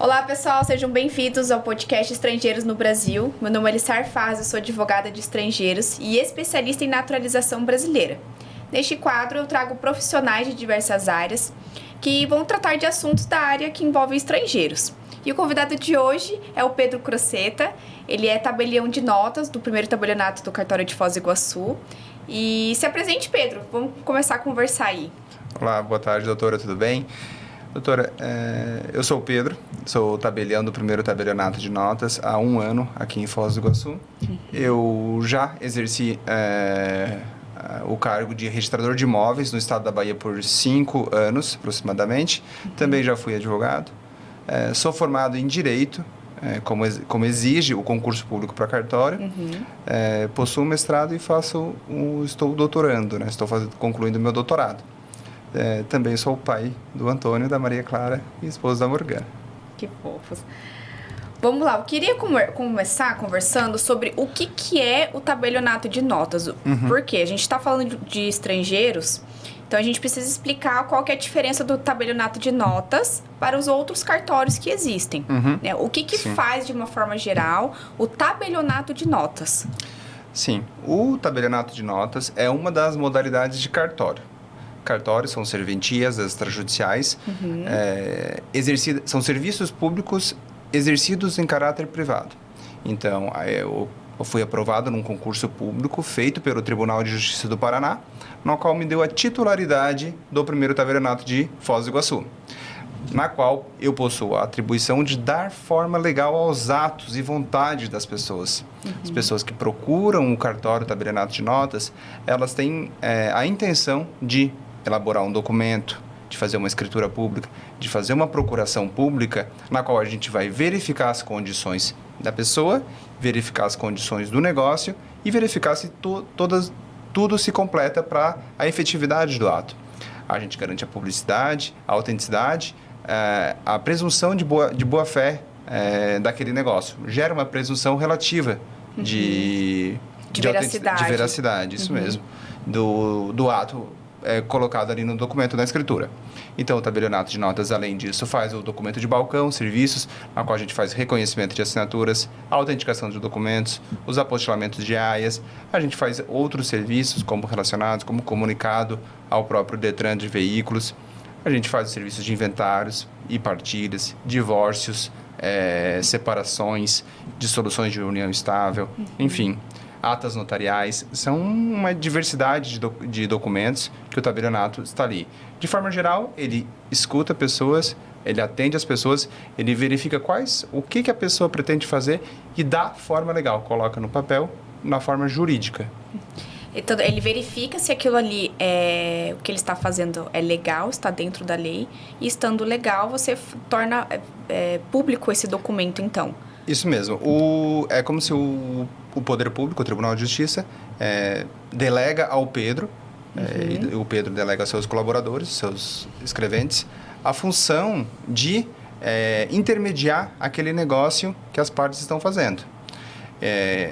Olá pessoal, sejam bem-vindos ao podcast Estrangeiros no Brasil. Meu nome é Elissar Faz, eu sou advogada de estrangeiros e especialista em naturalização brasileira. Neste quadro eu trago profissionais de diversas áreas que vão tratar de assuntos da área que envolvem estrangeiros. E o convidado de hoje é o Pedro Crocetta, ele é tabelião de notas do primeiro tabelionato do cartório de Foz do Iguaçu. E se apresente, Pedro, vamos começar a conversar aí. Olá, boa tarde, doutora, tudo bem? Doutora, eu sou o Pedro, sou tabelião do primeiro tabelionato de notas há 1 ano aqui em Foz do Iguaçu. Eu já exerci o cargo de registrador de imóveis no estado da Bahia por 5 anos, aproximadamente. Também já fui advogado. Sou formado em Direito, como exige o concurso público para cartório. Possuo mestrado e estou doutorando, né? Concluindo meu doutorado. Também sou o pai do Antônio, da Maria Clara e esposo da Morgana. Que fofos. Vamos lá, eu queria começar conversando sobre o que é o tabelionato de notas. Porque a gente está falando de estrangeiros, então a gente precisa explicar qual que é a diferença do tabelionato de notas para os outros cartórios que existem. Né? O que faz, de uma forma geral, o tabelionato de notas? Sim, o tabelionato de notas é uma das modalidades de cartório. Cartórios são serventias extrajudiciais, são serviços públicos exercidos em caráter privado. Então, eu fui aprovado num concurso público feito pelo Tribunal de Justiça do Paraná, no qual me deu a titularidade do primeiro tabelionato de Foz do Iguaçu, na qual eu possuo a atribuição de dar forma legal aos atos e vontade das pessoas. As pessoas que procuram o cartório, o tabelionato de notas, elas têm a intenção de elaborar um documento, de fazer uma escritura pública, de fazer uma procuração pública, na qual a gente vai verificar as condições da pessoa, verificar as condições do negócio e verificar se tudo se completa para a efetividade do ato. A gente garante a publicidade, a autenticidade, a presunção de boa-fé daquele negócio. Gera uma presunção relativa de veracidade, isso mesmo, do ato colocado ali no documento da escritura. Então, o tabelionato de notas, além disso, faz o documento de balcão, serviços, na qual a gente faz reconhecimento de assinaturas, a autenticação de documentos, os apostilamentos de aias. A gente faz outros serviços relacionados, como comunicado ao próprio Detran de veículos. A gente faz os serviços de inventários e partilhas, divórcios, separações, dissoluções de união estável, enfim. Atas notariais, são uma diversidade de documentos que o tabelionato está ali. De forma geral, ele escuta pessoas, ele atende as pessoas, ele verifica o que a pessoa pretende fazer e dá forma legal, coloca no papel, na forma jurídica. Então, ele verifica se aquilo ali, o que ele está fazendo é legal, está dentro da lei, e estando legal, você torna público esse documento, então. Isso mesmo. É como se o Poder Público, o Tribunal de Justiça, delega ao Pedro, e o Pedro delega aos seus colaboradores, seus escreventes, a função de intermediar aquele negócio que as partes estão fazendo.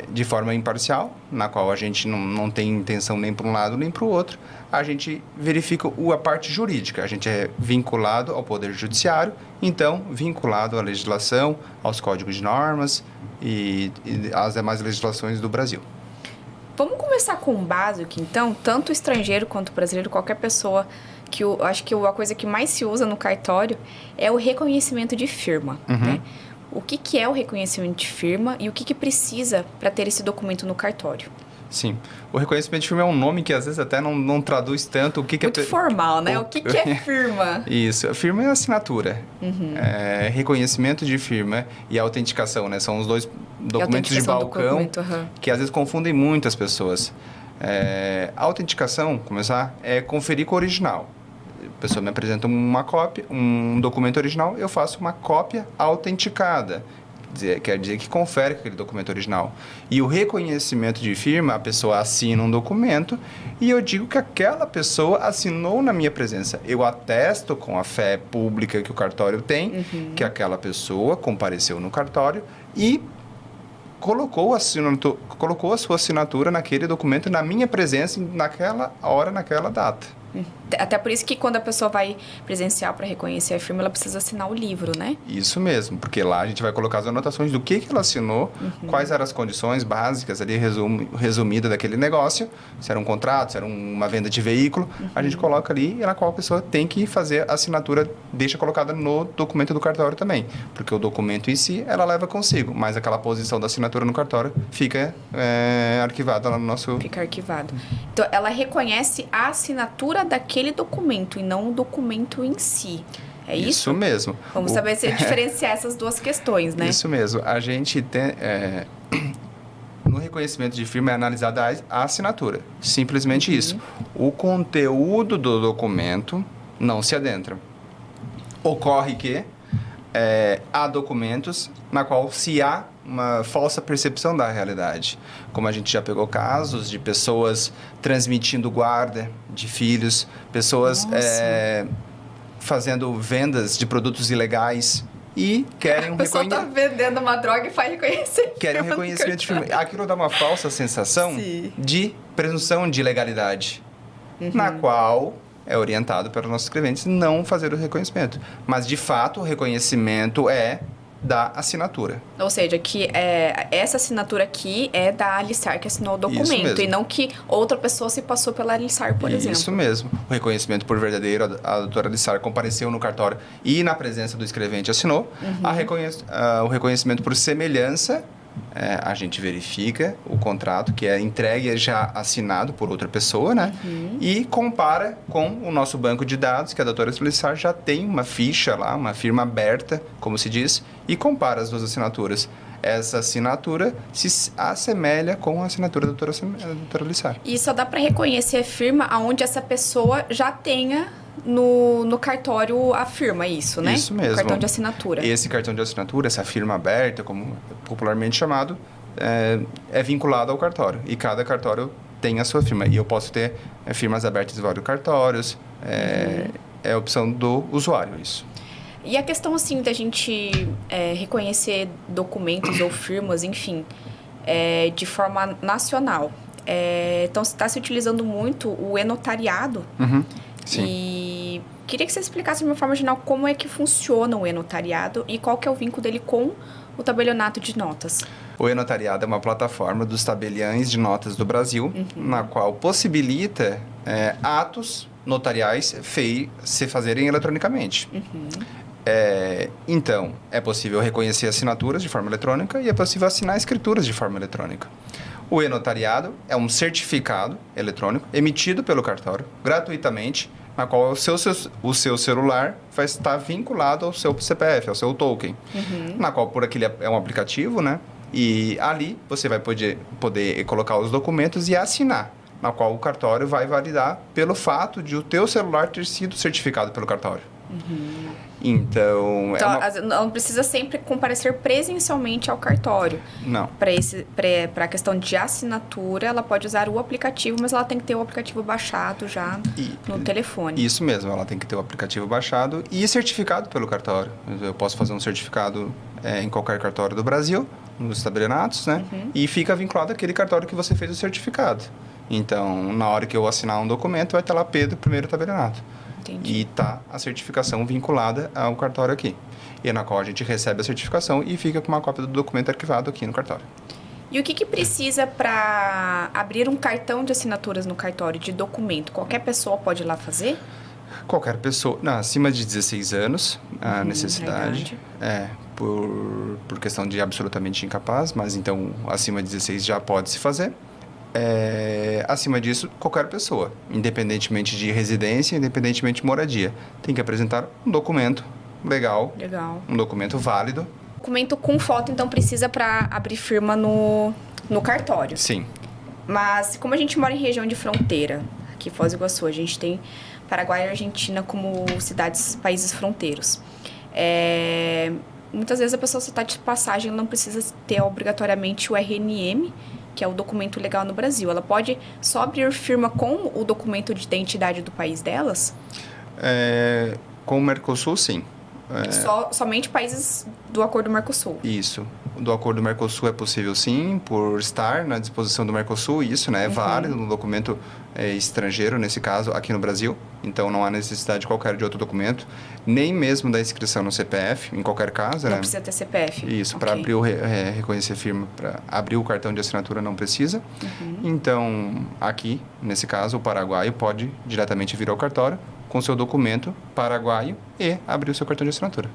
De forma imparcial, na qual a gente não tem intenção nem para um lado nem para o outro, a gente verifica a parte jurídica. A gente é vinculado ao Poder Judiciário, então vinculado à legislação, aos códigos de normas e às demais legislações do Brasil. Vamos começar com o básico, então, tanto o estrangeiro quanto o brasileiro, qualquer pessoa, que eu acho que a coisa que mais se usa no cartório é o reconhecimento de firma, né? O que é o reconhecimento de firma e o que precisa para ter esse documento no cartório? Sim. O reconhecimento de firma é um nome que às vezes até não traduz tanto o que Muito formal, né? O que é firma? Isso. A firma é a assinatura. Reconhecimento de firma e autenticação, né? São os dois documentos de balcão que às vezes confundem muitas pessoas. A autenticação, começar, é conferir com o original. A pessoa me apresenta uma cópia, um documento original, eu faço uma cópia autenticada. Quer dizer que confere aquele documento original. E o reconhecimento de firma, a pessoa assina um documento e eu digo que aquela pessoa assinou na minha presença. Eu atesto com a fé pública que o cartório tem, que aquela pessoa compareceu no cartório e colocou a sua assinatura naquele documento na minha presença, naquela hora, naquela data. Até por isso que quando a pessoa vai presencial para reconhecer a firma, ela precisa assinar o livro, né? Isso mesmo, porque lá a gente vai colocar as anotações do que ela assinou, quais eram as condições básicas ali, resumida daquele negócio, se era um contrato, se era uma venda de veículo, a gente coloca ali e na qual a pessoa tem que fazer a assinatura, deixa colocada no documento do cartório também, porque o documento em si, ela leva consigo, mas aquela posição da assinatura no cartório fica arquivada lá no nosso... Fica arquivado. Então, ela reconhece a assinatura daquele documento e não o documento em si. É isso? Isso mesmo. Vamos saber se diferenciar essas duas questões, né? Isso mesmo. A gente tem... no reconhecimento de firma é analisada a assinatura. Simplesmente isso. O conteúdo do documento não se adentra. Ocorre que há documentos na qual se há uma falsa percepção da realidade. Como a gente já pegou casos de pessoas transmitindo guarda de filhos, pessoas fazendo vendas de produtos ilegais e querem A pessoa está vendendo uma droga e faz reconhecimento. Querem um reconhecimento de firma. Aquilo dá uma falsa sensação de presunção de legalidade, na qual é orientado pelos nossos clientes não fazer o reconhecimento. Mas, de fato, o reconhecimento é da assinatura. Ou seja, que essa assinatura aqui é da Alissar que assinou o documento e não que outra pessoa se passou pela Alissar, por exemplo. Isso mesmo. O reconhecimento por verdadeiro, a doutora Alissar compareceu no cartório e na presença do escrevente assinou. O reconhecimento por semelhança, a gente verifica o contrato que é entregue já assinado por outra pessoa, né? E compara com o nosso banco de dados, que a doutora Alissar já tem uma ficha lá, uma firma aberta, como se diz, e compara as duas assinaturas. Essa assinatura se assemelha com a assinatura da doutora Alissar. E só dá para reconhecer a firma aonde essa pessoa já tenha no cartório a firma, isso, né? Isso mesmo. O cartão de assinatura. Esse cartão de assinatura, essa firma aberta, como popularmente chamado, é vinculado ao cartório. E cada cartório tem a sua firma. E eu posso ter firmas abertas em vários cartórios. É a opção do usuário, isso. E a questão, assim, da gente reconhecer documentos ou firmas, enfim, de forma nacional. Então, está se utilizando muito o e-notariado. Sim. E queria que você explicasse de uma forma geral como é que funciona o e-notariado e qual que é o vínculo dele com o tabelionato de notas. O e-notariado é uma plataforma dos tabeliães de notas do Brasil, na qual possibilita atos notariais se fazerem eletronicamente. Então, é possível reconhecer assinaturas de forma eletrônica e é possível assinar escrituras de forma eletrônica. O e-notariado é um certificado eletrônico emitido pelo cartório gratuitamente, na qual o seu celular vai estar vinculado ao seu CPF, ao seu token, na qual por aquele é um aplicativo, né? E ali você vai poder colocar os documentos e assinar, na qual o cartório vai validar pelo fato de o teu celular ter sido certificado pelo cartório. Então não precisa sempre comparecer presencialmente ao cartório. Não. Para a questão de assinatura, ela pode usar o aplicativo, mas ela tem que ter o aplicativo baixado já no telefone. Isso mesmo, ela tem que ter o aplicativo baixado e certificado pelo cartório. Eu posso fazer um certificado em qualquer cartório do Brasil, nos estabelionatos, né? E fica vinculado àquele cartório que você fez o certificado. Então, na hora que eu assinar um documento, vai estar lá Pedro, primeiro tabelionato. Entendi. E está a certificação vinculada ao cartório aqui. E na qual a gente recebe a certificação e fica com uma cópia do documento arquivado aqui no cartório. E o que precisa para abrir um cartão de assinaturas no cartório de documento? Qualquer pessoa pode ir lá fazer? Qualquer pessoa, acima de 16 anos, a necessidade. Por questão de absolutamente incapaz, mas então acima de 16 já pode se fazer. Acima disso, qualquer pessoa, independentemente de residência, independentemente de moradia, tem que apresentar um documento legal. Um documento válido. Documento com foto, então, precisa para abrir firma no cartório. Sim. Mas, como a gente mora em região de fronteira, aqui em Foz do Iguaçu, a gente tem Paraguai e Argentina como países fronteiros. Muitas vezes a pessoa só está de passagem, não precisa ter obrigatoriamente o RNM, que é o documento legal no Brasil. Ela pode só abrir firma com o documento de identidade do país delas? Com o Mercosul, sim. Somente países do Acordo Mercosul. Isso. Do Acordo Mercosul é possível sim, por estar na disposição do Mercosul, isso, né? É válido no documento estrangeiro, nesse caso, aqui no Brasil. Então, não há necessidade de qualquer de outro documento, nem mesmo da inscrição no CPF, em qualquer caso, Não né? precisa ter CPF. Isso, Ok. para abrir reconhecer firma, para abrir o cartão de assinatura não precisa. Então, aqui, nesse caso, o paraguaio pode diretamente vir ao cartório com seu documento paraguaio e abrir o seu cartão de assinatura.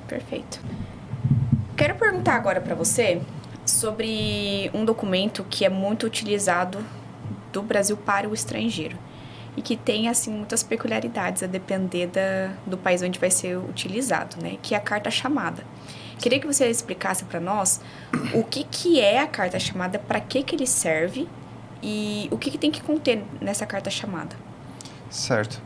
Perfeito. Quero perguntar agora para você sobre um documento que é muito utilizado do Brasil para o estrangeiro e que tem, assim, muitas peculiaridades a depender do país onde vai ser utilizado, né? Que é a carta-chamada. Queria que você explicasse para nós o que é a carta-chamada, para que ele serve e o que tem que conter nessa carta-chamada. Certo.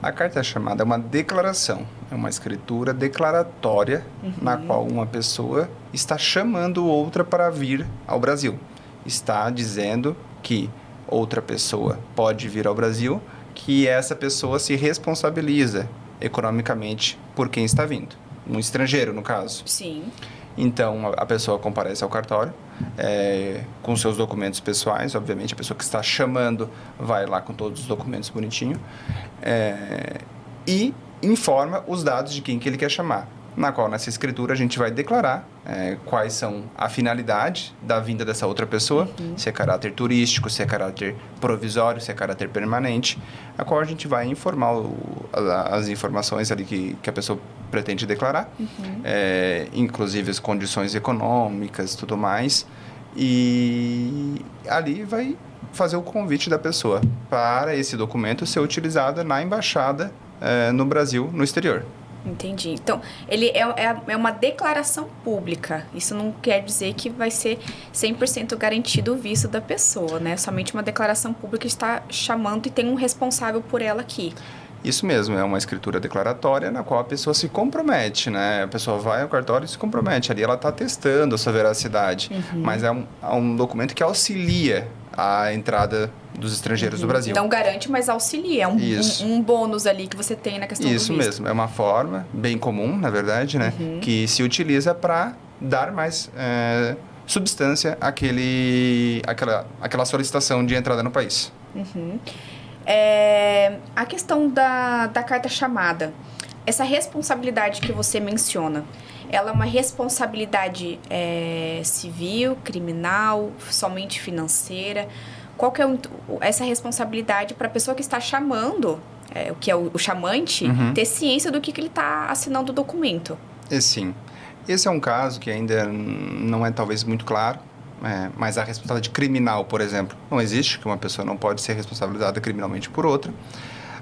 A carta-chamada é uma declaração, é uma escritura declaratória na qual uma pessoa está chamando outra para vir ao Brasil. Está dizendo que outra pessoa pode vir ao Brasil, que essa pessoa se responsabiliza economicamente por quem está vindo. Um estrangeiro, no caso. Sim. Então, a pessoa comparece ao cartório com seus documentos pessoais. Obviamente, a pessoa que está chamando vai lá com todos os documentos bonitinho e informa os dados de quem que ele quer chamar. Na qual, nessa escritura, a gente vai declarar quais são a finalidade da vinda dessa outra pessoa, se é caráter turístico, se é caráter provisório, se é caráter permanente, a qual a gente vai informar as informações ali que a pessoa pretende declarar, inclusive as condições econômicas, tudo mais, e ali vai fazer o convite da pessoa para esse documento ser utilizado na embaixada no Brasil, no exterior. Entendi. Então, ele é uma declaração pública. Isso não quer dizer que vai ser 100% garantido o visto da pessoa, né? Somente uma declaração pública que está chamando e tem um responsável por ela aqui. Isso mesmo, é uma escritura declaratória na qual a pessoa se compromete, né? A pessoa vai ao cartório e se compromete. Ali ela está testando a sua veracidade. Mas é um documento que auxilia a entrada dos estrangeiros do Brasil. Não garante, mas auxilia. É um bônus ali que você tem na questão do visto. Isso mesmo. É uma forma bem comum, na verdade, né? Que se utiliza para dar mais substância àquela solicitação de entrada no país. A questão da carta-chamada, essa responsabilidade que você menciona, ela é uma responsabilidade civil, criminal, somente financeira? Qual que é essa responsabilidade para a pessoa que está chamando, o que é o chamante, ter ciência do que ele está assinando o documento? Sim. Esse é um caso que ainda não é talvez muito claro. Mas a responsabilidade criminal, por exemplo, não existe, que uma pessoa não pode ser responsabilizada criminalmente por outra.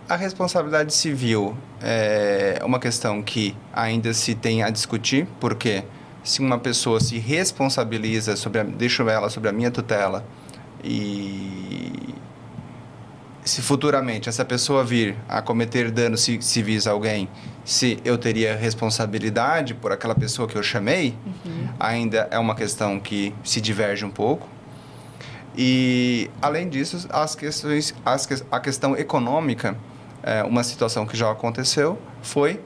A responsabilidade civil é uma questão que ainda se tem a discutir, porque se uma pessoa se responsabiliza, deixo ela sobre a minha tutela, e se futuramente essa pessoa vir a cometer danos civis a alguém, se eu teria responsabilidade por aquela pessoa que eu chamei, ainda é uma questão que se diverge um pouco. E, além disso, a questão econômica, uma situação que já aconteceu, foi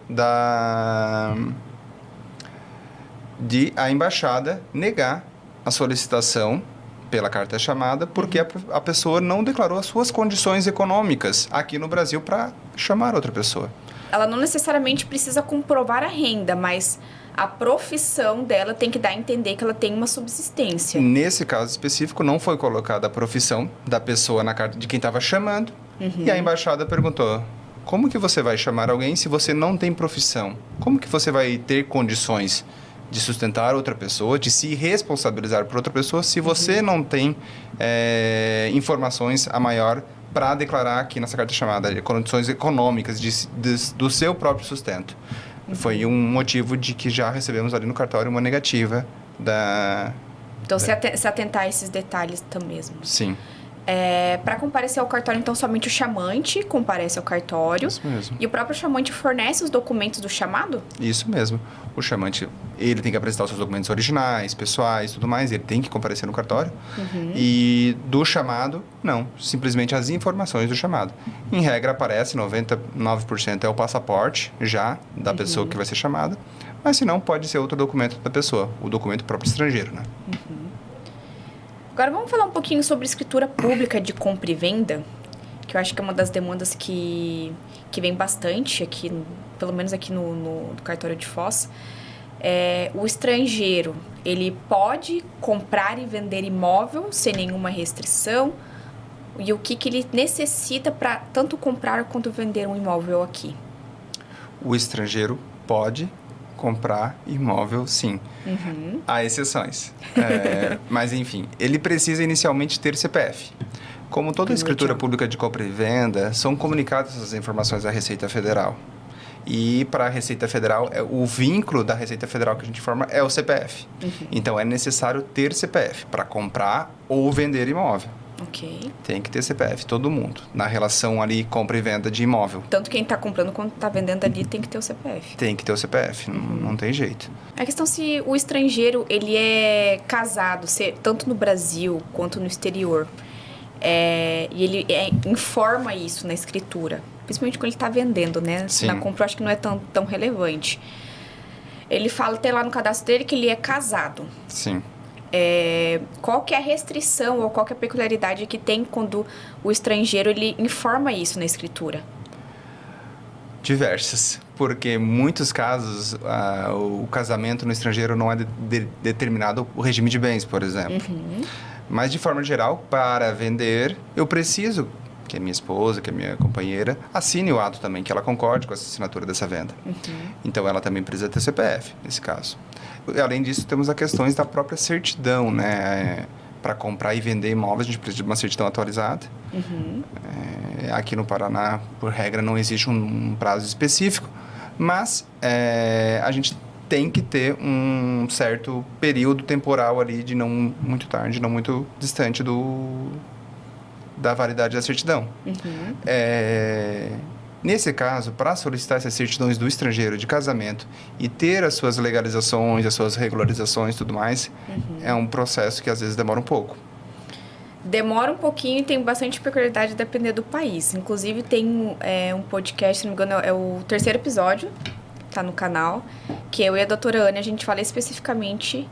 de a embaixada negar a solicitação pela carta-chamada, porque a pessoa não declarou as suas condições econômicas aqui no Brasil para chamar outra pessoa. Ela não necessariamente precisa comprovar a renda, mas a profissão dela tem que dar a entender que ela tem uma subsistência. Nesse caso específico, não foi colocada a profissão da pessoa na carta de quem estava chamando, e a embaixada perguntou: como que você vai chamar alguém se você não tem profissão? Como que você vai ter condições de sustentar outra pessoa, de se responsabilizar por outra pessoa, se você não tem informações a maior para declarar aqui nessa carta chamada, condições econômicas do seu próprio sustento. Foi um motivo de que já recebemos ali no cartório uma negativa da... Então, se atentar a esses detalhes também mesmo. Sim. Para comparecer ao cartório, então, somente o chamante comparece ao cartório. Isso mesmo. E o próprio chamante fornece os documentos do chamado? Isso mesmo. O chamante, ele tem que apresentar os seus documentos originais, pessoais, tudo mais. Ele tem que comparecer no cartório. E do chamado, não. Simplesmente as informações do chamado. Em regra, aparece 99% é o passaporte já da pessoa que vai ser chamada. Mas se não, pode ser outro documento da pessoa. O documento próprio estrangeiro, né? Agora vamos falar um pouquinho sobre escritura pública de compra e venda, que eu acho que é uma das demandas que vem bastante aqui, pelo menos aqui no cartório de Foz. O estrangeiro, ele pode comprar e vender imóvel sem nenhuma restrição? E o que ele necessita para tanto comprar quanto vender um imóvel aqui? O estrangeiro pode comprar imóvel, sim. Há exceções. Mas, enfim, ele precisa inicialmente ter CPF. Como toda escritura pública de compra e venda, são comunicadas essas informações à Receita Federal. E para a Receita Federal, o vínculo da Receita Federal que a gente forma é o CPF. Então, é necessário ter CPF para comprar ou vender imóvel. Ok. Tem que ter CPF, todo mundo. Na relação ali, compra e venda de imóvel. Tanto quem está comprando quanto está vendendo ali tem que ter o CPF. Tem que ter o CPF, não tem jeito. A questão se o estrangeiro, ele é casado, tanto no Brasil quanto no exterior, e ele informa isso na escritura, principalmente quando ele está vendendo, né? Sim. Na compra eu acho que não é tão relevante. Ele fala, tem lá no cadastro dele que ele é casado. Sim. Qual que é a restrição ou qual que é a peculiaridade que tem quando o estrangeiro ele informa isso na escritura? Diversas, porque em muitos casos o casamento no estrangeiro não é determinado o regime de bens, por exemplo. Mas de forma geral, para vender, eu preciso que a minha esposa, que a minha companheira assine o ato também, que ela concorde com essa assinatura dessa venda. Então ela também precisa ter CPF nesse caso. Além disso, temos as questões da própria certidão, né? Para comprar e vender imóveis, a gente precisa de uma certidão atualizada. Aqui no Paraná, por regra, não existe um prazo específico, mas a gente tem que ter um certo período temporal ali de não muito tarde, não muito distante da validade da certidão. Nesse caso, para solicitar essas certidões do estrangeiro de casamento e ter as suas legalizações, as suas regularizações e tudo mais, é um processo que às vezes demora um pouco. Demora um pouquinho e tem bastante peculiaridade dependendo do país. Inclusive, tem um podcast, se não me engano, é o 3º episódio, tá no canal, que eu e a doutora Ana, a gente fala especificamente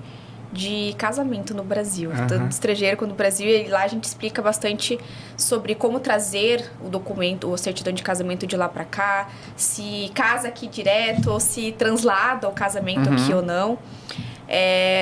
de casamento no Brasil, tanto estrangeiro quanto no Brasil, e lá a gente explica bastante sobre como trazer o documento, ou certidão de casamento de lá para cá, se casa aqui direto ou se translada o casamento aqui ou não.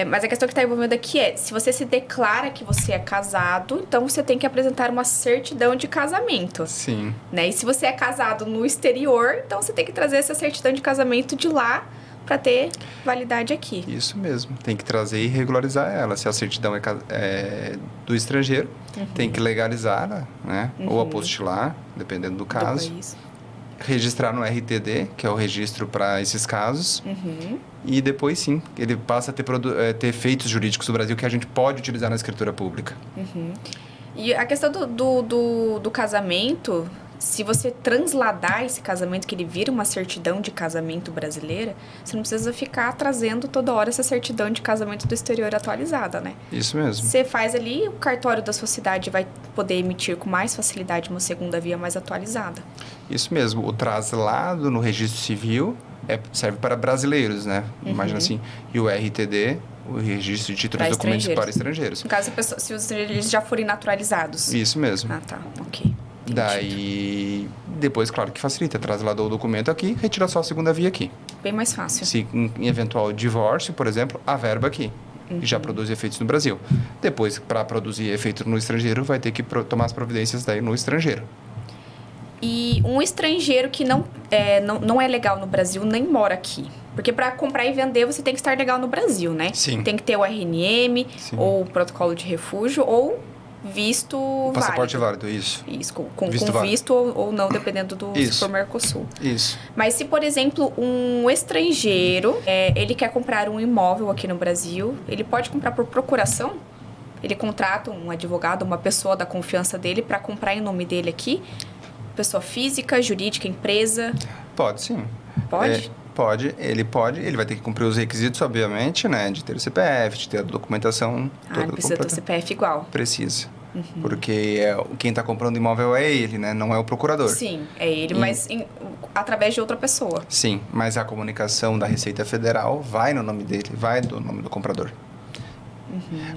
Mas a questão que está envolvendo aqui se você se declara que você é casado, então você tem que apresentar uma certidão de casamento. Sim. Né? E se você é casado no exterior, então você tem que trazer essa certidão de casamento de lá para ter validade aqui. Isso mesmo. Tem que trazer e regularizar ela. Se a certidão é do estrangeiro, tem que legalizá-la, né? Ou apostilar, dependendo do caso. Do país. Registrar no RTD, que é o registro para esses casos. E depois, sim, ele passa a ter efeitos jurídicos do Brasil que a gente pode utilizar na escritura pública. E a questão do casamento, se você transladar esse casamento, que ele vira uma certidão de casamento brasileira, você não precisa ficar trazendo toda hora essa certidão de casamento do exterior atualizada, né? Isso mesmo. Você faz ali, o cartório da sua cidade vai poder emitir com mais facilidade uma segunda via mais atualizada. Isso mesmo. O traslado no registro civil serve para brasileiros, né? Imagina assim. E o RTD, o registro de títulos e documentos para estrangeiros. No caso, se os estrangeiros já forem naturalizados. Isso mesmo. Ah, tá. Ok. Daí, depois, claro que facilita. Trasladou o documento aqui, retira só a segunda via aqui. Bem mais fácil. Se em eventual divórcio, por exemplo, a verba aqui. E já produz efeitos no Brasil. Depois, para produzir efeito no estrangeiro, vai ter que tomar as providências daí no estrangeiro. E um estrangeiro que não é legal no Brasil, nem mora aqui. Porque para comprar e vender, você tem que estar legal no Brasil, né? Sim. Tem que ter o RNM, ou o protocolo de refúgio, ou visto válido. Passaporte válido, isso. Isso, com visto ou não, dependendo do se for Mercosul. Isso. Mas se, por exemplo, um estrangeiro, ele quer comprar um imóvel aqui no Brasil, ele pode comprar por procuração? ele contrata um advogado, uma pessoa da confiança dele para comprar em nome dele aqui? Pessoa física, jurídica, empresa? Pode, sim. Pode? Pode, ele vai ter que cumprir os requisitos, obviamente, né? De ter o CPF, de ter a documentação toda precisa ter o CPF igual. Precisa. Porque quem está comprando imóvel é ele, né? Não é o procurador. Sim, é ele, mas através de outra pessoa. Sim, mas a comunicação da Receita Federal vai no nome dele, vai do nome do comprador.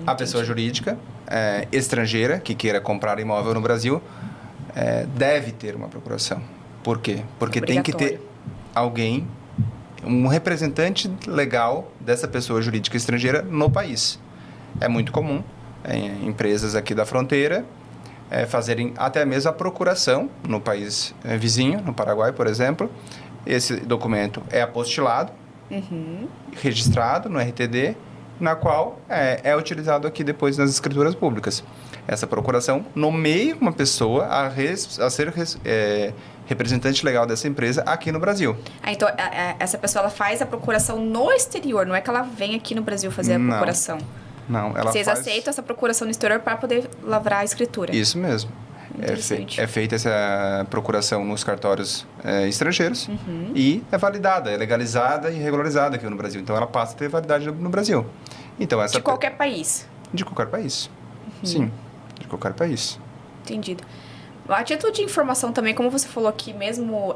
A pessoa jurídica estrangeira que queira comprar imóvel no Brasil deve ter uma procuração. Por quê? Porque tem que ter alguém, um representante legal dessa pessoa jurídica estrangeira no país. É muito comum empresas aqui da fronteira fazerem até mesmo a procuração no país vizinho, no Paraguai, por exemplo. Esse documento é apostilado, registrado no RTD, na qual é utilizado aqui depois nas escrituras públicas. Essa procuração nomeia uma pessoa a ser representante legal dessa empresa aqui no Brasil. Então, essa pessoa ela faz a procuração no exterior, não é que ela vem aqui no Brasil fazer a procuração? Não, ela Vocês aceitam essa procuração no exterior para poder lavrar a escritura? Isso mesmo. É feita essa procuração nos cartórios estrangeiros e é validada, é legalizada e regularizada aqui no Brasil. Então, ela passa a ter validade no Brasil. Então, de qualquer país? De qualquer país. Sim, de qualquer país. Entendido. A título de informação também, como você falou aqui, mesmo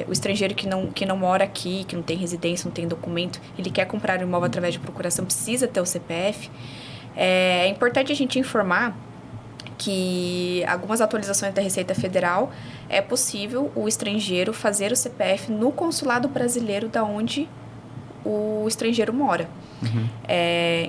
o estrangeiro que não mora aqui, que não tem residência, não tem documento, ele quer comprar um imóvel através de procuração, precisa ter o CPF. É importante a gente informar que algumas atualizações da Receita Federal é possível o estrangeiro fazer o CPF no consulado brasileiro da onde o estrangeiro mora.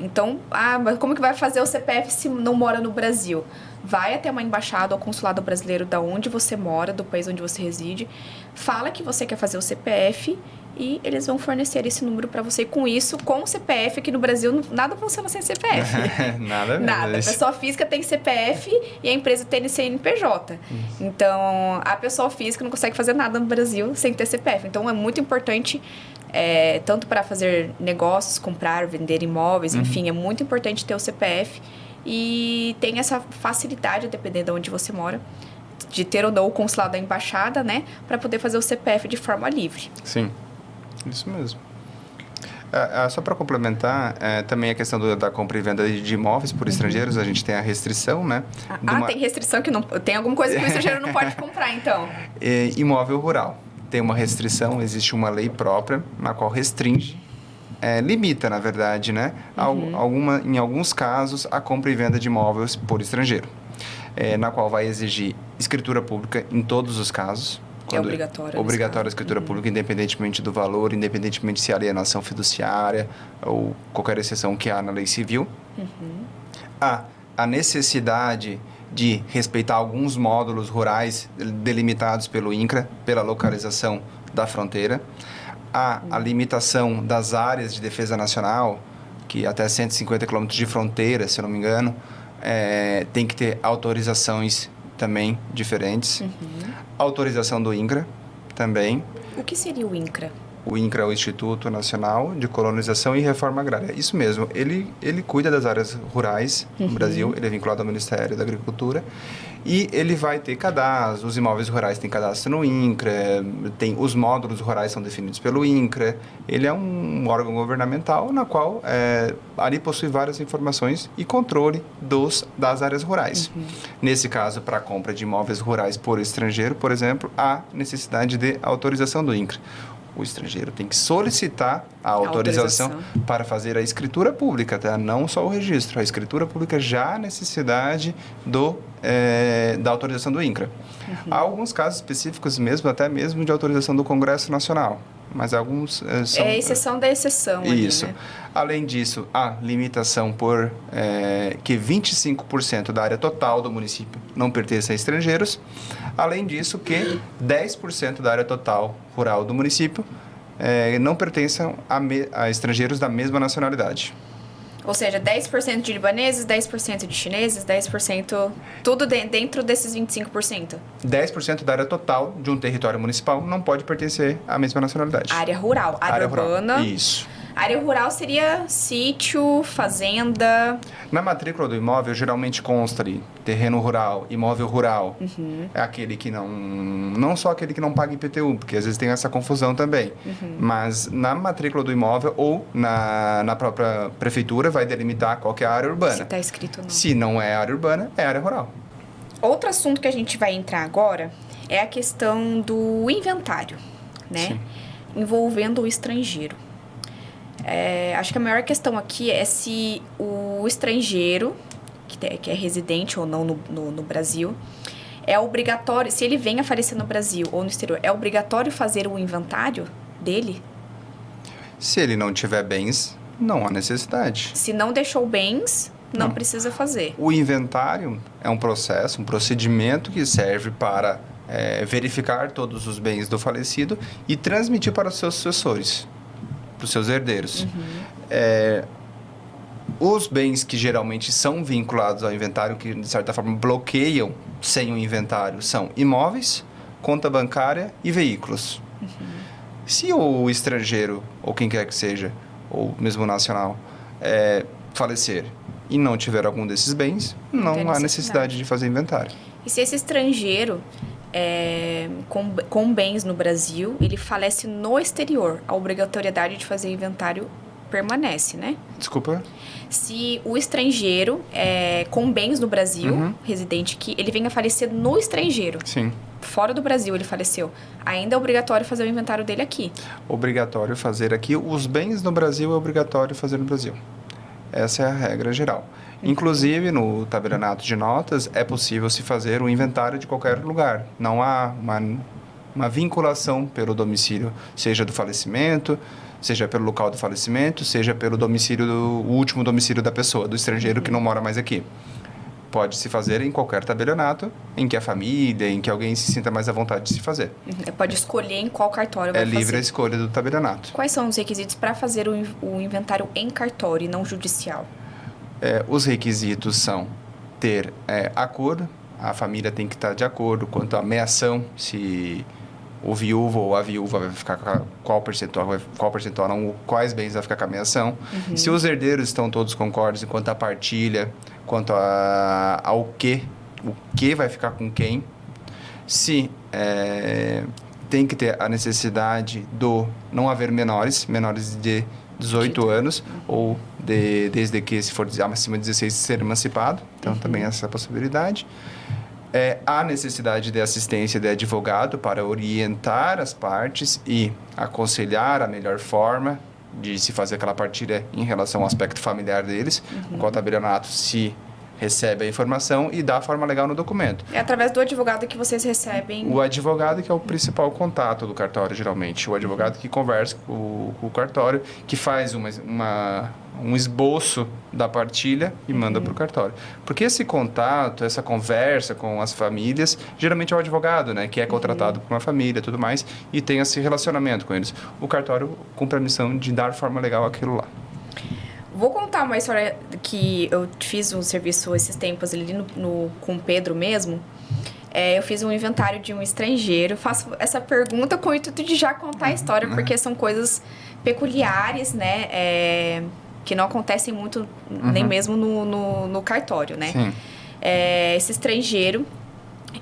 Então, mas como que vai fazer o CPF se não mora no Brasil? Vai até uma embaixada ou consulado brasileiro da onde você mora, do país onde você reside, fala que você quer fazer o CPF e eles vão fornecer esse número para você. E com isso, com o CPF aqui no Brasil, nada funciona sem CPF. Nada mesmo. Nada. A pessoa física tem CPF e a empresa tem CNPJ. Então, a pessoa física não consegue fazer nada no Brasil sem ter CPF. Então, é muito importante, tanto para fazer negócios, comprar, vender imóveis, enfim, é muito importante ter o CPF. E tem essa facilidade, dependendo de onde você mora, de ter ou não o consulado da embaixada, né? Para poder fazer o CPF de forma livre. Sim, isso mesmo. Só para complementar, também a questão da compra e venda de imóveis por estrangeiros, a gente tem a restrição, né? Tem restrição que não... Tem alguma coisa que o estrangeiro não pode comprar, então? Imóvel rural. Tem uma restrição, existe uma lei própria, na qual restringe, limita, na verdade, né? Em alguns casos, a compra e venda de imóveis por estrangeiro, na qual vai exigir escritura pública em todos os casos. É obrigatório. Obrigatória a escritura pública, independentemente do valor, independentemente se é alienação fiduciária ou qualquer exceção que há na lei civil. Há a necessidade de respeitar alguns módulos rurais delimitados pelo INCRA, pela localização da fronteira. Há a limitação das áreas de defesa nacional, que até 150 quilômetros de fronteira, se eu não me engano, tem que ter autorizações também diferentes. Autorização do INCRA também. O que seria o INCRA? O INCRA é o Instituto Nacional de Colonização e Reforma Agrária. Isso mesmo, ele cuida das áreas rurais no Brasil, ele é vinculado ao Ministério da Agricultura e ele vai ter cadastro, os imóveis rurais têm cadastro no INCRA, os módulos rurais são definidos pelo INCRA, ele é um órgão governamental na qual ali possui várias informações e controle das áreas rurais. Nesse caso, para a compra de imóveis rurais por estrangeiro, por exemplo, há necessidade de autorização do INCRA. O estrangeiro tem que solicitar a autorização para fazer a escritura pública, tá? Não só o registro. A escritura pública já há necessidade da autorização do INCRA. Há alguns casos específicos mesmo, até mesmo de autorização do Congresso Nacional. Mas alguns são... É a exceção da exceção. Isso. Ali, né? Além disso, há limitação por que 25% da área total do município não pertence a estrangeiros. Além disso, que 10% da área total rural do município não pertencem a estrangeiros da mesma nacionalidade. Ou seja, 10% de libaneses, 10% de chineses, 10%... Tudo dentro desses 25%. 10% da área total de um território municipal não pode pertencer à mesma nacionalidade. Área rural. Área urbana... Rural. Isso. Área rural seria sítio, fazenda. Na matrícula do imóvel, geralmente consta ali terreno rural, imóvel rural. É aquele que não só aquele que não paga IPTU, porque às vezes tem essa confusão também. Mas na matrícula do imóvel ou na própria prefeitura vai delimitar qual que é a área urbana. Se está escrito ou não. Se não é área urbana, é área rural. Outro assunto que a gente vai entrar agora é a questão do inventário, né? Sim. Envolvendo o estrangeiro. Acho que a maior questão aqui é se o estrangeiro, que é residente ou não no Brasil, é obrigatório, se ele vem a falecer no Brasil ou no exterior, é obrigatório fazer o inventário dele? Se ele não tiver bens, não há necessidade. Se não deixou bens, não precisa fazer. O inventário é um processo, um procedimento que serve para verificar todos os bens do falecido e transmitir para os seus sucessores, para os seus herdeiros. Os bens que geralmente são vinculados ao inventário, que de certa forma bloqueiam sem o inventário, são imóveis, conta bancária e veículos. Se o estrangeiro, ou quem quer que seja, ou mesmo nacional, falecer e não tiver algum desses bens, não há necessidade de fazer inventário. E se esse estrangeiro, com bens no Brasil, ele falece no exterior, a obrigatoriedade de fazer inventário permanece, né? Desculpa? Se o estrangeiro, com bens no Brasil, residente aqui, ele venha a falecer no estrangeiro. Sim. Fora do Brasil ele faleceu. Ainda é obrigatório fazer o inventário dele aqui. Obrigatório fazer aqui. Os bens no Brasil é obrigatório fazer no Brasil. Essa é a regra geral. Inclusive, no tabelionato de notas, é possível se fazer o inventário de qualquer lugar. Não há uma vinculação pelo domicílio, seja do falecimento, seja pelo local do falecimento, seja pelo domicílio, o último domicílio da pessoa, do estrangeiro que não mora mais aqui. Pode se fazer em qualquer tabelionato, em que a família, em que alguém se sinta mais à vontade de se fazer. Pode escolher em qual cartório vai fazer. É livre a escolha do tabelionato. Quais são os requisitos para fazer o inventário em cartório e não judicial? Os requisitos são ter acordo, a família tem que estar de acordo quanto à meação, se o viúvo ou a viúva vai ficar com qual percentual não, quais bens vai ficar com a meação. Se os herdeiros estão todos concordes quanto à partilha, quanto ao o que vai ficar com quem. Se tem que ter a necessidade do não haver menores de 18 anos, ou desde que, se for acima de 16, ser emancipado. Então, também essa possibilidade. Há necessidade de assistência de advogado para orientar as partes e aconselhar a melhor forma de se fazer aquela partilha em relação ao aspecto familiar deles, o qual o tabelionato se recebe a informação e dá a forma legal no documento. É através do advogado que vocês recebem? O advogado que é o principal contato do cartório, geralmente. O advogado que conversa com o cartório, que faz um esboço da partilha e manda para o cartório. Porque esse contato, essa conversa com as famílias, geralmente é o advogado, né? Que é contratado por uma família e tudo mais, e tem esse relacionamento com eles. O cartório cumpre a missão de dar forma legal àquilo lá. Vou contar uma história que eu fiz um serviço esses tempos ali com o Pedro mesmo. Eu fiz um inventário de um estrangeiro. Faço essa pergunta com o intuito de já contar a história, porque são coisas peculiares, né? Que não acontecem muito, nem mesmo no cartório, né? Sim. Esse estrangeiro,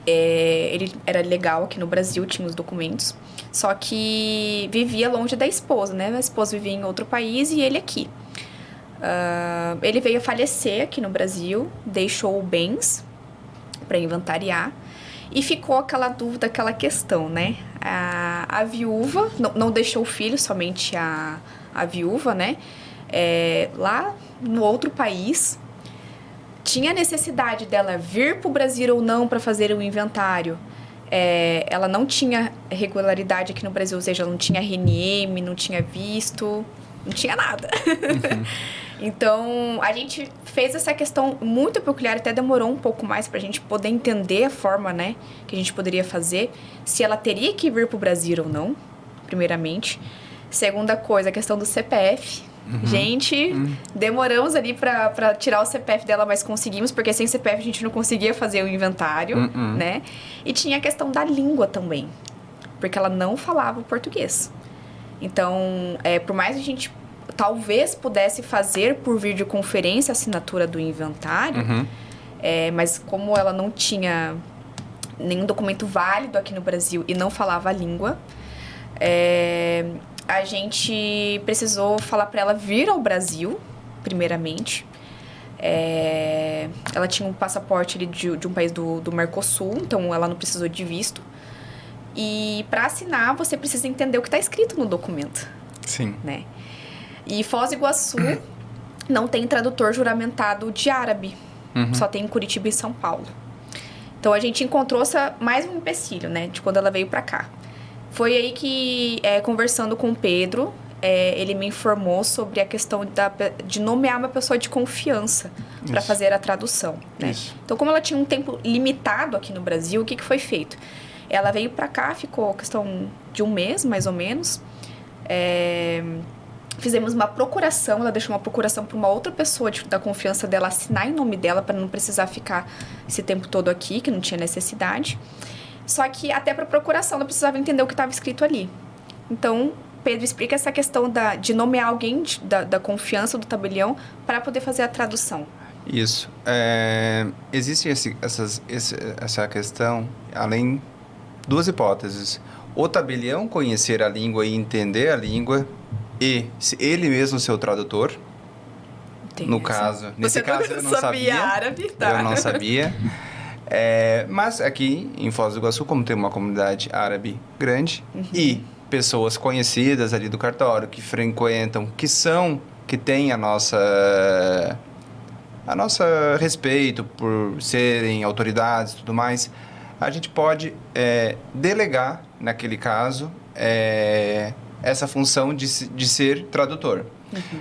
ele era legal aqui no Brasil, tinha os documentos. Só que vivia longe da esposa, né? A esposa vivia em outro país e ele aqui. Ele veio a falecer aqui no Brasil, deixou bens para inventariar e ficou aquela dúvida, aquela questão, né? A viúva, não deixou o filho, somente a viúva, né? Lá no outro país, tinha necessidade dela vir para o Brasil ou não para fazer o inventário. Ela não tinha regularidade aqui no Brasil, ou seja, ela não tinha RNM, não tinha visto, não tinha nada. Então, a gente fez essa questão muito peculiar, até demorou um pouco mais pra gente poder entender a forma, né, que a gente poderia fazer, se ela teria que vir pro Brasil ou não, primeiramente. Segunda coisa, a questão do CPF. Gente, demoramos ali pra tirar o CPF dela, mas conseguimos, porque sem CPF a gente não conseguia fazer o inventário, né? E tinha a questão da língua também, porque ela não falava o português. Então, por mais a gente talvez pudesse fazer por videoconferência a assinatura do inventário, mas como ela não tinha nenhum documento válido aqui no Brasil e não falava a língua, a gente precisou falar para ela vir ao Brasil, primeiramente. Ela tinha um passaporte ali de um país do Mercosul, então ela não precisou de visto. E para assinar, você precisa entender o que está escrito no documento. Sim. Né? E Foz do Iguaçu não tem tradutor juramentado de árabe. Só tem em Curitiba e São Paulo. Então, a gente encontrou mais um empecilho, né? De quando ela veio para cá. Foi aí que, conversando com o Pedro, ele me informou sobre a questão de nomear uma pessoa de confiança para fazer a tradução. Né? Então, como ela tinha um tempo limitado aqui no Brasil, o que foi feito? Ela veio para cá, ficou questão de um mês, mais ou menos. Fizemos uma procuração, ela deixou uma procuração para uma outra pessoa da confiança dela assinar em nome dela, para não precisar ficar esse tempo todo aqui, que não tinha necessidade. Só que até para procuração ela precisava entender o que estava escrito ali. Então, Pedro, explica essa questão de nomear alguém da confiança do tabelião para poder fazer a tradução. Isso. Existe essa questão, além duas hipóteses. O tabelião conhecer a língua e entender a língua e ele mesmo ser o tradutor. No caso, nesse caso eu não sabia. Árabe, tá? Eu não sabia. Mas aqui em Foz do Iguaçu, como tem uma comunidade árabe grande e pessoas conhecidas ali do cartório que frequentam, que têm a nossa respeito por serem autoridades e tudo mais, a gente pode delegar, naquele caso, essa função de ser tradutor.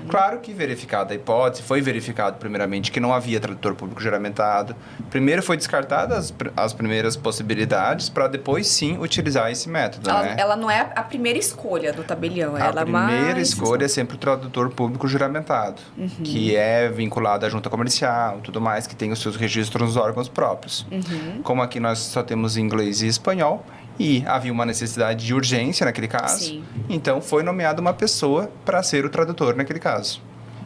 Claro que verificada a hipótese, foi verificado primeiramente que não havia tradutor público juramentado. Primeiro foi descartadas as primeiras possibilidades para depois sim utilizar esse método. Ela não é a primeira escolha do tabelião. A primeira escolha é sempre o tradutor público juramentado, que é vinculado à junta comercial, tudo mais, que tem os seus registros nos órgãos próprios. Como aqui nós só temos inglês e espanhol, e havia uma necessidade de urgência naquele caso, então foi nomeada uma pessoa para ser o tradutor naquele caso.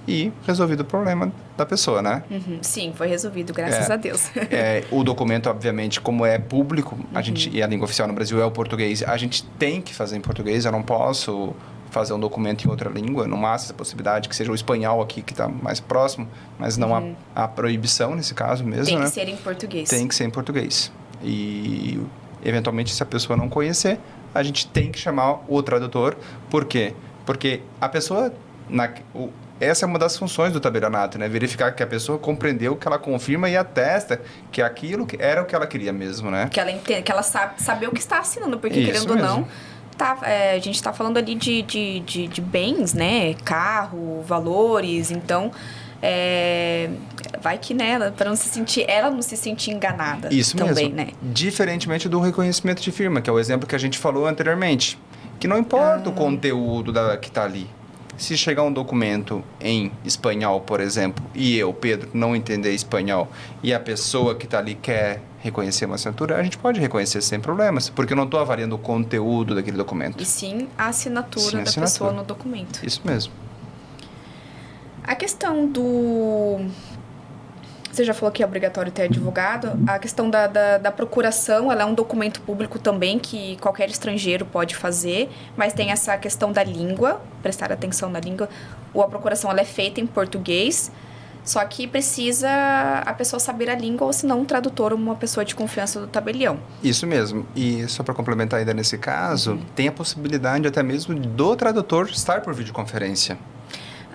E resolvido o problema da pessoa, né? Sim, foi resolvido, graças a Deus. O documento, obviamente, como é público, e a língua oficial no Brasil é o português, a gente tem que fazer em português, eu não posso fazer um documento em outra língua, não há essa possibilidade que seja o espanhol aqui, que está mais próximo, mas não há proibição nesse caso mesmo, Tem que ser em português. Tem que ser em português. E eventualmente, se a pessoa não conhecer, a gente tem que chamar o tradutor. Por quê? Porque a pessoa... Essa é uma das funções do tabelionato, né? Verificar que a pessoa compreendeu, que ela confirma e atesta que aquilo era o que ela queria mesmo, né? Que ela entende, que ela sabe o que está assinando, porque Isso querendo mesmo. ou não, a gente está falando ali de bens, né? Carro, valores, então... vai que nela, para ela não se sentir enganada. Isso também, mesmo. Né? Diferentemente do reconhecimento de firma, que é o exemplo que a gente falou anteriormente. Que não importa o conteúdo que está ali. Se chegar um documento em espanhol, por exemplo, e eu, Pedro, não entender espanhol, e a pessoa que está ali quer reconhecer uma assinatura, a gente pode reconhecer sem problemas, porque eu não estou avaliando o conteúdo daquele documento. E sim a assinatura da pessoa no documento. Isso mesmo. A questão do... Você já falou que é obrigatório ter advogado. A questão da procuração, ela é um documento público também que qualquer estrangeiro pode fazer, mas tem essa questão da língua, prestar atenção na língua. A procuração ela é feita em português, só que precisa a pessoa saber a língua, ou senão um tradutor ou uma pessoa de confiança do tabelião. Isso mesmo. E só para complementar ainda nesse caso, tem a possibilidade até mesmo do tradutor estar por videoconferência.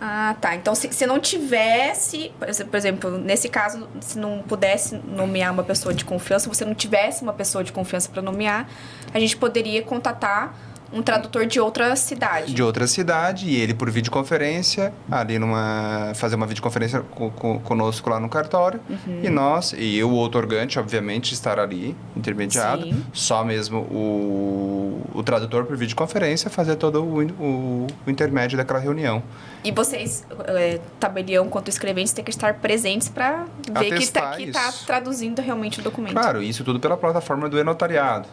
Ah, tá. Então, se não tivesse, por exemplo, nesse caso, se não pudesse nomear uma pessoa de confiança, você não tivesse uma pessoa de confiança para nomear, a gente poderia contatar um tradutor de outra cidade. De outra cidade, e ele por videoconferência, ali fazer uma videoconferência conosco lá no cartório, e o outorgante, obviamente, estar ali, intermediado, só mesmo o tradutor por videoconferência fazer todo o intermédio daquela reunião. E vocês, tabelião quanto escreventes, têm que estar presentes para ver que está traduzindo realmente o documento. Claro, isso tudo pela plataforma do e-notariado.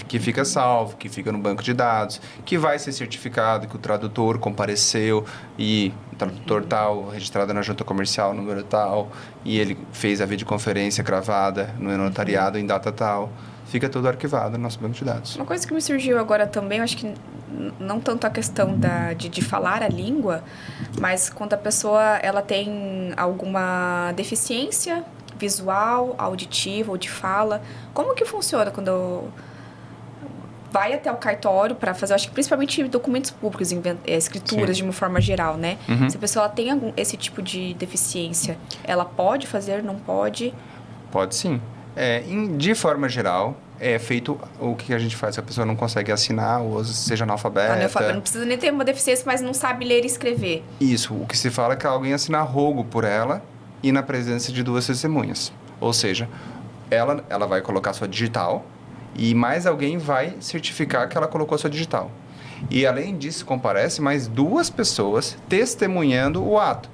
que fica salvo, que fica no banco de dados, que vai ser certificado que o tradutor compareceu e o tradutor tal, registrado na junta comercial, número tal, e ele fez a videoconferência gravada no notariado em data tal. Fica tudo arquivado no nosso banco de dados. Uma coisa que me surgiu agora também, eu acho que não tanto a questão de falar a língua, mas quando a pessoa ela tem alguma deficiência visual, auditiva ou de fala, como que funciona quando vai até o cartório para fazer, eu acho que principalmente documentos públicos, escrituras. Sim. De uma forma geral, né? Uhum. Se a pessoa tem esse tipo de deficiência, ela pode fazer, não pode? Pode sim. De forma geral, é feito o que a gente faz, se a pessoa não consegue assinar ou seja analfabeta. Não precisa nem ter uma deficiência, mas não sabe ler e escrever. Isso, o que se fala é que alguém assinar rogo por ela e na presença de 2 testemunhas. Ou seja, ela vai colocar sua digital e mais alguém vai certificar que ela colocou sua digital. E além disso, comparece mais 2 pessoas testemunhando o ato.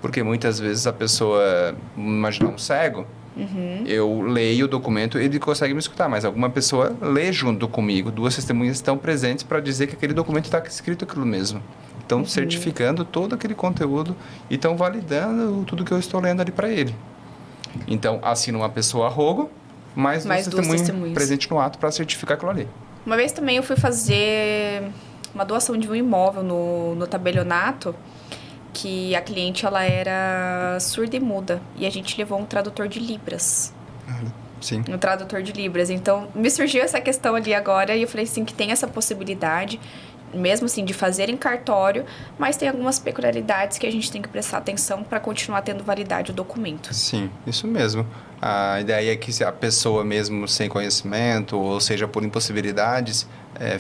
Porque muitas vezes a pessoa, imaginar um cego, uhum. Eu leio o documento e ele consegue me escutar, mas alguma pessoa lê junto comigo. 2 testemunhas estão presentes para dizer que aquele documento está escrito aquilo mesmo. Estão uhum. certificando todo aquele conteúdo e estão validando tudo que eu estou lendo ali para ele. Então, assina uma pessoa a rogo, mais 2 testemunhas presentes no ato para certificar aquilo ali. Uma vez também eu fui fazer uma doação de um imóvel no tabelionato, que a cliente ela era surda e muda, e a gente levou um tradutor de Libras. Sim. Um tradutor de Libras. Então, me surgiu essa questão ali agora, e eu falei assim, que tem essa possibilidade, mesmo assim, de fazer em cartório, mas tem algumas peculiaridades que a gente tem que prestar atenção para continuar tendo validade o documento. Sim, isso mesmo. A ideia é que se a pessoa mesmo sem conhecimento, ou seja, por impossibilidades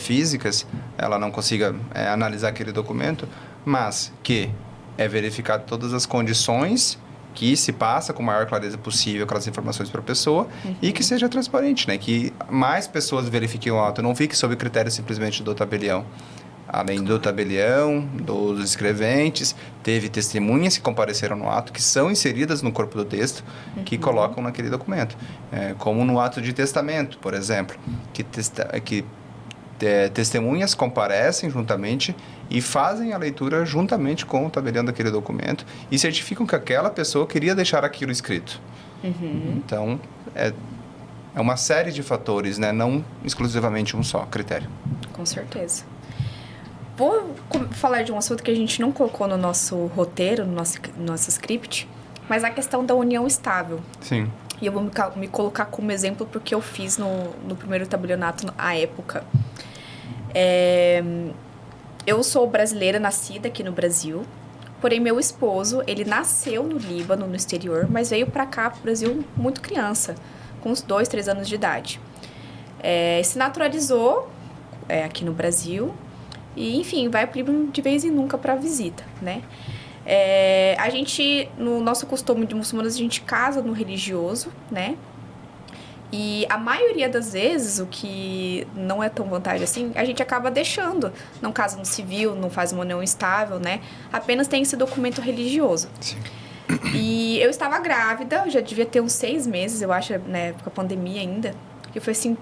físicas, ela não consiga analisar aquele documento, mas que é verificado todas as condições que se passa com a maior clareza possível aquelas informações para a pessoa uhum. e que seja transparente, né? Que mais pessoas verifiquem o ato, não fique sob critério simplesmente do tabelião. Além do tabelião, dos escreventes, teve testemunhas que compareceram no ato, que são inseridas no corpo do texto, que uhum. colocam naquele documento. Como no ato de testamento, por exemplo, que testemunhas comparecem juntamente e fazem a leitura juntamente com o tabelião daquele documento e certificam que aquela pessoa queria deixar aquilo escrito. Uhum. Então, é uma série de fatores, né? Não exclusivamente um só critério. Com certeza. Vou falar de um assunto que a gente não colocou no nosso roteiro, no nosso script, mas a questão da união estável. Sim. E eu vou me colocar como exemplo porque eu fiz no primeiro tabelionato à época. Eu sou brasileira, nascida aqui no Brasil, porém meu esposo, ele nasceu no Líbano, no exterior, mas veio pra cá, pro Brasil, muito criança, com uns 2, 3 anos de idade. Se naturalizou aqui no Brasil e, enfim, vai pro Líbano de vez em nunca pra visita, né? A gente, no nosso costume de muçulmanos, a gente casa no religioso, né? E a maioria das vezes, o que não é tão vantagem assim, a gente acaba deixando. Não casa no civil, não faz uma união estável, né? Apenas tem esse documento religioso. Sim. E eu estava grávida, eu já devia ter uns 6 meses, eu acho, na época da pandemia ainda. E eu falei assim,